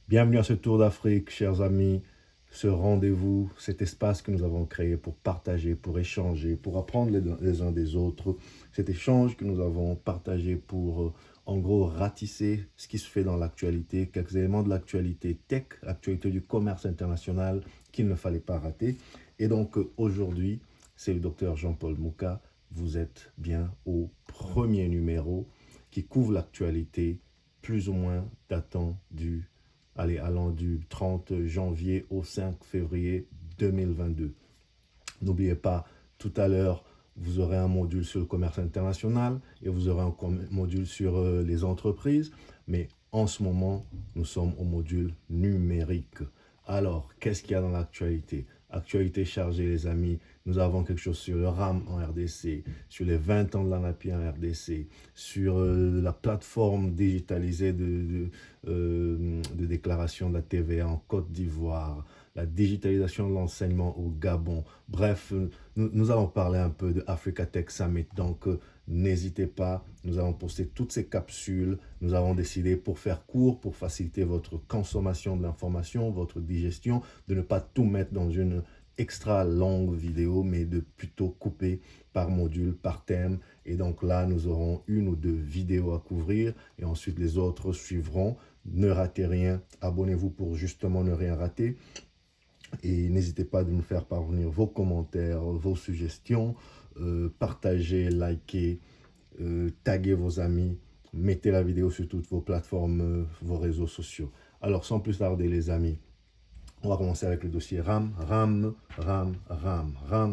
Bienvenue à ce Tour d'Afrique, chers amis, ce rendez-vous, cet espace que nous avons créé pour partager, pour échanger, pour apprendre les uns des autres, cet échange que nous avons partagé pour, en gros, ratisser ce qui se fait dans l'actualité, quelques éléments de l'actualité tech, l'actualité du commerce international qu'il ne fallait pas rater. Et donc, aujourd'hui, c'est le docteur Jean-Paul Mouka. Vous êtes bien au premier numéro qui couvre l'actualité plus ou moins datant du allant du 30 janvier au 5 février 2022. N'oubliez pas, tout à l'heure, vous aurez un module sur le commerce international et vous aurez un module sur les entreprises. Mais en ce moment, nous sommes au module numérique. Alors, qu'est-ce qu'il y a dans l'actualité? Actualité chargée, les amis. Nous avons quelque chose sur le RAM en RDC, sur les 20 ans de l'ANAPI en RDC, sur la plateforme digitalisée de déclaration de la TVA en Côte d'Ivoire, la digitalisation de l'enseignement au Gabon. Bref, nous allons parler un peu de Africa Tech Summit. Donc, n'hésitez pas, nous allons poster toutes ces capsules. Nous avons décidé, pour faire court, pour faciliter votre consommation de l'information, votre digestion, de ne pas tout mettre dans une extra longue vidéo, mais de plutôt couper par module, par thème. Et donc là, nous aurons une ou deux vidéos à couvrir et ensuite les autres suivront. Ne ratez rien, abonnez-vous pour justement ne rien rater. Et n'hésitez pas de nous faire parvenir vos commentaires, vos suggestions, partagez, likez, taguez vos amis, mettez la vidéo sur toutes vos plateformes, vos réseaux sociaux. Alors sans plus tarder les amis, on va commencer avec le dossier RAM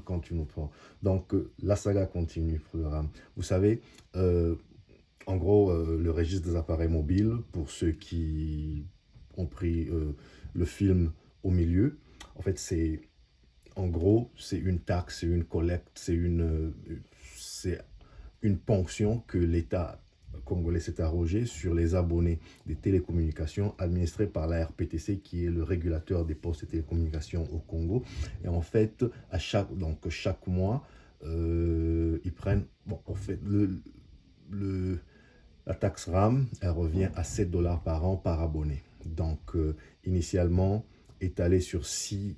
quand tu nous prends. Donc la saga continue pour le RAM. Vous savez, en gros, le registre des appareils mobiles, pour ceux qui ont pris le film au milieu, en fait, en gros, c'est une taxe, c'est une collecte, c'est une ponction que l'État congolais s'est arrogé sur les abonnés des télécommunications administrés par la RPTC, qui est le régulateur des postes et télécommunications au Congo. Et en fait, chaque mois, ils prennent, bon, en fait, la taxe RAM, elle revient à 7 dollars par an par abonné. Donc, initialement, étalé sur 6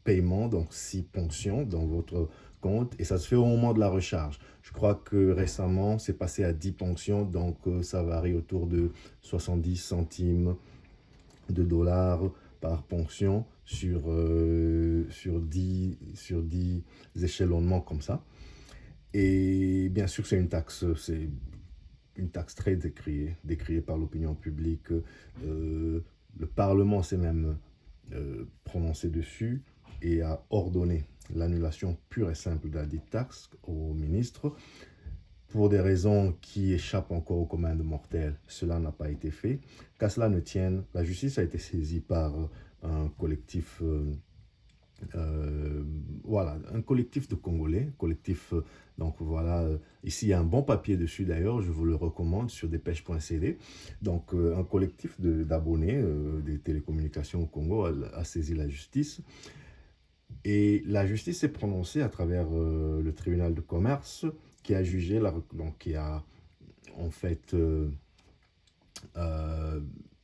paiements, donc 6 ponctions dans votre compte. Et ça se fait au moment de la recharge. Je crois que récemment, c'est passé à 10 ponctions. Donc, ça varie autour de 70 centimes de dollars par ponction sur 10 échelonnements comme ça. Et bien sûr, c'est une taxe très décriée par l'opinion publique. Le Parlement s'est même prononcé dessus et a ordonné l'annulation pure et simple de la dite taxe au ministre. Pour des raisons qui échappent encore au commun des mortels, cela n'a pas été fait. Qu'à cela ne tienne, la justice a été saisie par un collectif voilà, un collectif de Congolais, donc voilà, ici il y a un bon papier dessus d'ailleurs, je vous le recommande sur dépêche.cd. Donc un collectif d'abonnés des télécommunications au Congo a saisi la justice et la justice s'est prononcée à travers le tribunal de commerce qui a jugé, donc qui a en fait euh,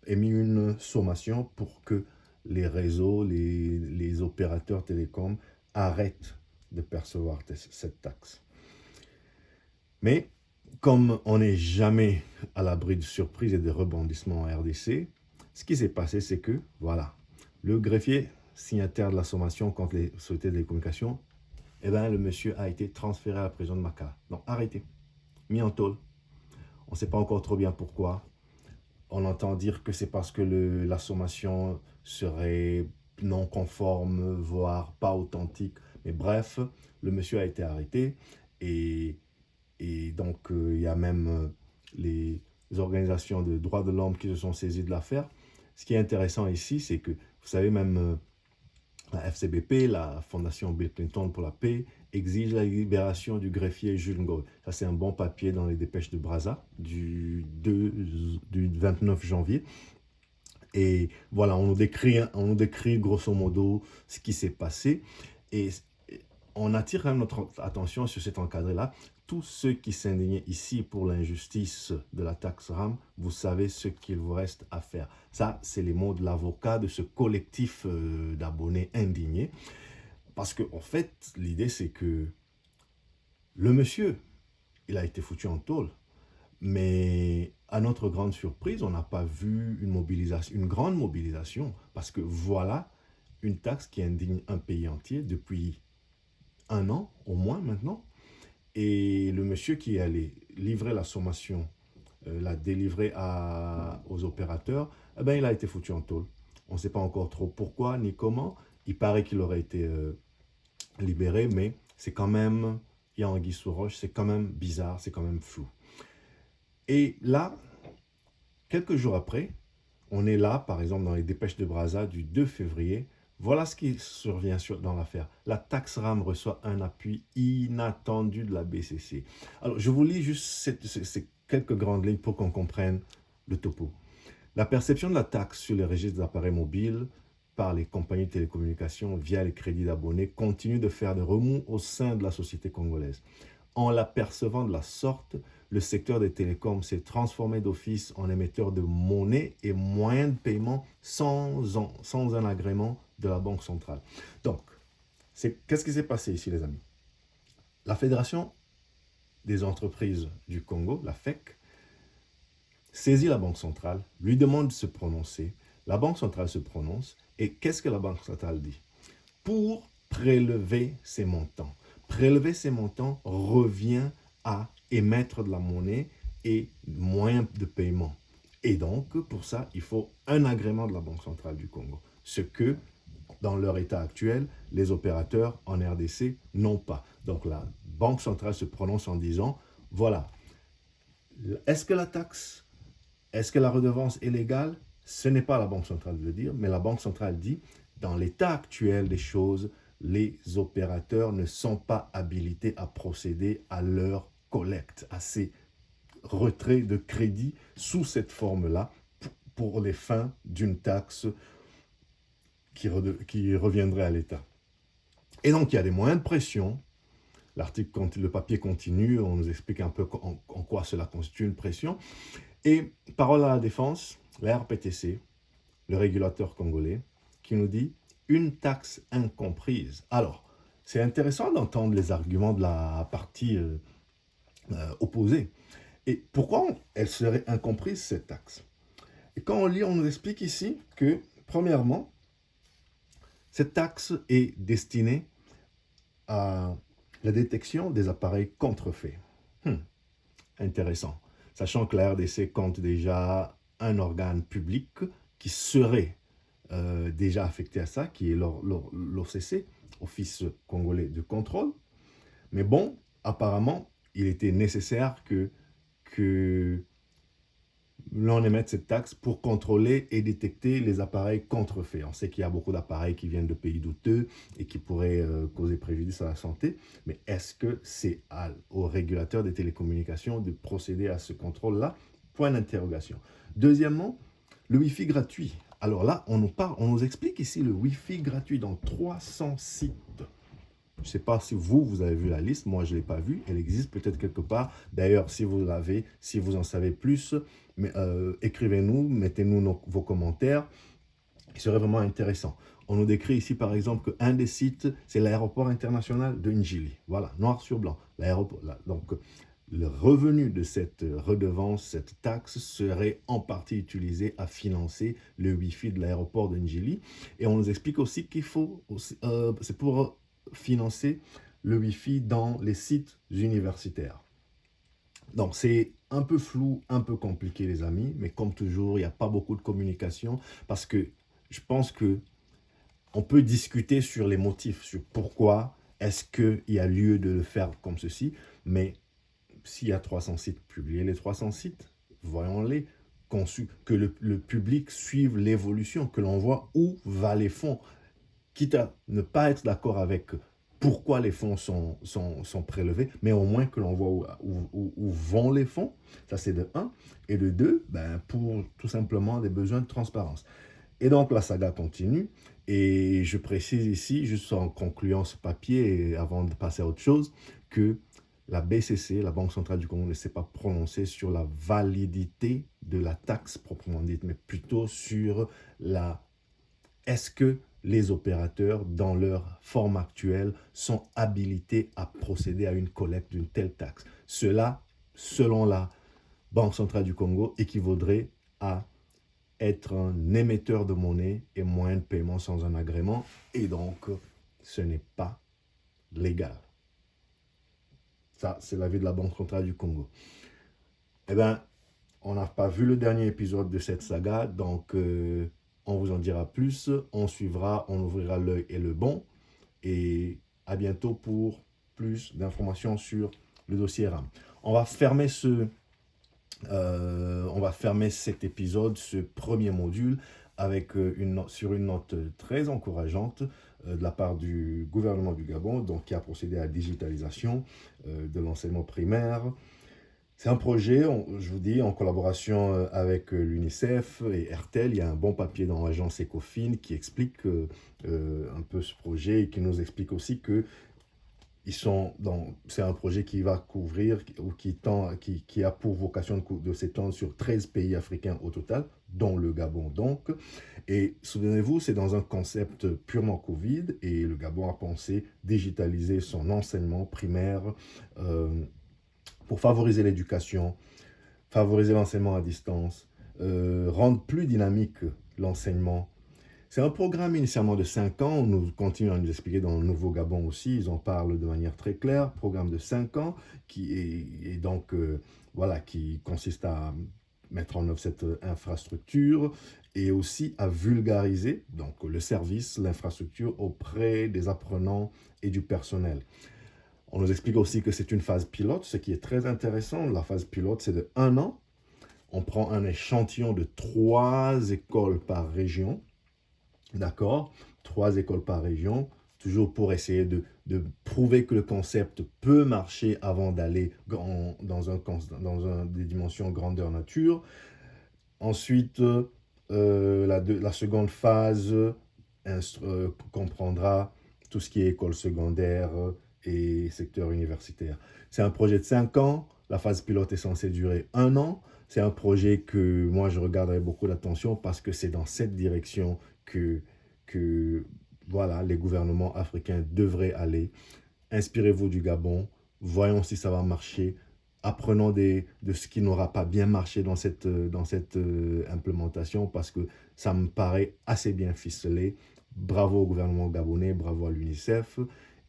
émis une sommation pour que les réseaux, les opérateurs télécoms arrêtent de percevoir cette taxe. Mais comme on n'est jamais à l'abri de surprises et de rebondissements en RDC, ce qui s'est passé, c'est que, voilà, le greffier signataire de la sommation contre les sociétés de télécommunications, eh ben, le monsieur a été transféré à la prison de Makala. Donc, arrêté, mis en tôle. On ne sait pas encore trop bien pourquoi. On entend dire que c'est parce que la sommation serait non conforme, voire pas authentique. Mais bref, le monsieur a été arrêté et, donc il y a même les organisations de droits de l'homme qui se sont saisies de l'affaire. Ce qui est intéressant ici, c'est que, vous savez, même la FCBP, la Fondation Bill Clinton pour la paix, exige la libération du greffier Jules Ngoy. Ça, c'est un bon papier dans les dépêches de Brazza du 29 janvier. Et voilà, on nous décrit grosso modo ce qui s'est passé. Et on attire quand même notre attention sur cet encadré-là. Tous ceux qui s'indignaient ici pour l'injustice de la taxe RAM, vous savez ce qu'il vous reste à faire. Ça, c'est les mots de l'avocat de ce collectif d'abonnés indignés. Parce qu'en fait, l'idée, c'est que le monsieur, il a été foutu en tôle. Mais à notre grande surprise, on n'a pas vu une mobilisation, une grande mobilisation. Parce que voilà une taxe qui indigne un pays entier depuis un an, au moins maintenant. Et le monsieur qui allait livrer la sommation, la délivrer aux opérateurs, eh ben, il a été foutu en tôle. On ne sait pas encore trop pourquoi ni comment. Il paraît qu'il aurait été libéré, mais c'est quand même, il y a anguille sous roche, c'est quand même bizarre, c'est quand même flou. Et là, quelques jours après, on est là, par exemple, dans les dépêches de Brazza du 2 février. Voilà ce qui survient dans l'affaire. La taxe RAM reçoit un appui inattendu de la BCC. Alors, je vous lis juste ces quelques grandes lignes pour qu'on comprenne le topo. La perception de la taxe sur les registres des appareils mobiles par les compagnies de télécommunications via les crédits d'abonnés continue de faire des remous au sein de la société congolaise. En l'apercevant de la sorte, le secteur des télécoms s'est transformé d'office en émetteur de monnaie et moyen de paiement sans un agrément de la Banque centrale. Donc, qu'est-ce qui s'est passé ici, les amis? La Fédération des entreprises du Congo, la FEC, saisit la Banque centrale, lui demande de se prononcer. La Banque centrale se prononce. Et qu'est-ce que la Banque centrale dit? Pour prélever ces montants. Prélever ces montants revient à émettre de la monnaie et moyens de paiement. Et donc, pour ça, il faut un agrément de la Banque centrale du Congo. Ce que, dans leur état actuel, les opérateurs en RDC n'ont pas. Donc, la Banque centrale se prononce en disant, voilà, est-ce que la taxe, est-ce que la redevance est légale? Ce n'est pas la Banque centrale de le dire, mais la Banque centrale dit, dans l'état actuel des choses, les opérateurs ne sont pas habilités à procéder à leur collecte, à ces retraits de crédit sous cette forme-là pour les fins d'une taxe qui reviendrait à l'État. Et donc, il y a des moyens de pression. Le papier continue, on nous explique un peu en quoi cela constitue une pression. Et parole à la défense, la RPTC, le régulateur congolais, qui nous dit une taxe incomprise. Alors, c'est intéressant d'entendre les arguments de la partie opposée. Et pourquoi elle serait incomprise, cette taxe? Et quand on lit, on nous explique ici que, premièrement, cette taxe est destinée à la détection des appareils contrefaits. Intéressant. Sachant que la RDC compte déjà un organe public qui serait déjà affecté à ça, qui est l'OCC, Office congolais de contrôle. Mais bon, apparemment, il était nécessaire que l'on émette cette taxe pour contrôler et détecter les appareils contrefaits. On sait qu'il y a beaucoup d'appareils qui viennent de pays douteux et qui pourraient causer préjudice à la santé, mais est-ce que c'est aux régulateurs des télécommunications de procéder à ce contrôle-là? Point d'interrogation. Deuxièmement, le Wi-Fi gratuit. Alors là, on nous explique ici le Wi-Fi gratuit dans 300 sites. Je ne sais pas si vous avez vu la liste, moi je ne l'ai pas vue, elle existe peut-être quelque part. D'ailleurs, si vous l'avez, si vous en savez plus, écrivez-nous, mettez-nous vos commentaires, il serait vraiment intéressant. On nous décrit ici par exemple qu'un des sites, c'est l'aéroport international de Njili. Voilà, noir sur blanc, l'aéroport. Donc, le revenu de cette redevance, cette taxe, serait en partie utilisé à financer le Wi-Fi de l'aéroport de Njili. Et on nous explique aussi qu'il faut, c'est pour financer le Wi-Fi dans les sites universitaires. Donc, c'est un peu flou, un peu compliqué, les amis, mais comme toujours, il n'y a pas beaucoup de communication parce que je pense qu'on peut discuter sur les motifs, sur pourquoi est-ce qu'il y a lieu de le faire comme ceci, mais s'il y a 300 sites, publiez les 300 sites, voyons-les, que le public suive l'évolution, que l'on voit où va les fonds, quitte à ne pas être d'accord avec pourquoi les fonds sont prélevés, mais au moins que l'on voit où vont les fonds. Ça, c'est de 1. Et de 2, pour tout simplement des besoins de transparence. Et donc, la saga continue. Et je précise ici, juste en concluant ce papier et avant de passer à autre chose, que la BCC, la Banque centrale du Congo, ne s'est pas prononcée sur la validité de la taxe proprement dite, mais plutôt sur la... Est-ce que les opérateurs, dans leur forme actuelle, sont habilités à procéder à une collecte d'une telle taxe? Cela, selon la Banque centrale du Congo, équivaudrait à être un émetteur de monnaie et moyen de paiement sans un agrément, et donc ce n'est pas légal. Ça, c'est l'avis de la Banque centrale du Congo. Eh bien, on n'a pas vu le dernier épisode de cette saga, donc on vous en dira plus, on suivra, on ouvrira l'œil et le bon, et à bientôt pour plus d'informations sur le dossier RAM. On va fermer cet épisode, ce premier module, avec sur une note très encourageante de la part du gouvernement du Gabon, donc, qui a procédé à la digitalisation de l'enseignement primaire. C'est un projet, je vous dis, en collaboration avec l'UNICEF et RTL. Il y a un bon papier dans l'agence Ecofin qui explique un peu ce projet et qui nous explique aussi que c'est un projet qui va couvrir ou qui a pour vocation de s'étendre sur 13 pays africains au total, dont le Gabon donc. Et souvenez-vous, c'est dans un concept purement Covid et le Gabon a pensé digitaliser son enseignement primaire pour favoriser l'éducation, favoriser l'enseignement à distance, rendre plus dynamique l'enseignement. C'est un programme initialement de 5 ans, nous continuons à nous expliquer dans le Nouveau Gabon aussi, ils en parlent de manière très claire, programme de 5 ans qui consiste à mettre en œuvre cette infrastructure et aussi à vulgariser donc, le service, l'infrastructure auprès des apprenants et du personnel. On nous explique aussi que c'est une phase pilote, ce qui est très intéressant. La phase pilote, c'est de 1 an. On prend un échantillon de 3 écoles par région. D'accord, 3 écoles par région, toujours pour essayer de prouver que le concept peut marcher avant d'aller dans des dimensions grandeur nature. Ensuite, la seconde phase comprendra tout ce qui est école secondaire et secteur universitaire. C'est un projet de 5 ans, la phase pilote est censée durer 1 an. C'est un projet que moi je regarderai beaucoup d'attention parce que c'est dans cette direction que voilà, les gouvernements africains devraient aller. Inspirez-vous du Gabon, voyons si ça va marcher, apprenons de ce qui n'aura pas bien marché dans cette implémentation parce que ça me paraît assez bien ficelé. Bravo au gouvernement gabonais, bravo à l'UNICEF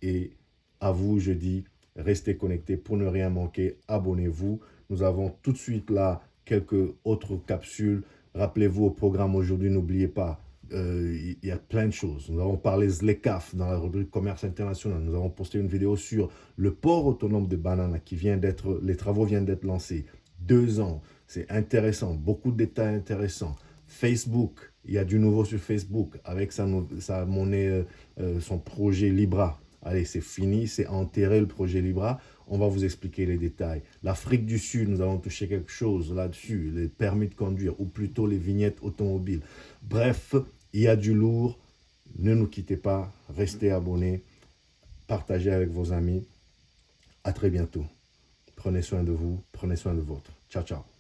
et à vous, je dis, restez connectés pour ne rien manquer, abonnez-vous. Nous avons tout de suite là quelques autres capsules. Rappelez-vous au programme aujourd'hui, n'oubliez pas, il y a plein de choses. Nous avons parlé ZLECAf dans la rubrique commerce international. Nous avons posté une vidéo sur le port autonome de Banana les travaux viennent d'être lancés. 2 ans, c'est intéressant, beaucoup de détails intéressants. Facebook, il y a du nouveau sur Facebook avec sa monnaie, son projet Libra. Allez, c'est fini, c'est enterré le projet Libra. On va vous expliquer les détails. L'Afrique du Sud, nous allons toucher quelque chose là-dessus, les permis de conduire, ou plutôt les vignettes automobiles. Bref, il y a du lourd. Ne nous quittez pas, restez abonnés, partagez avec vos amis. À très bientôt. Prenez soin de vous, prenez soin de votre. Ciao, ciao.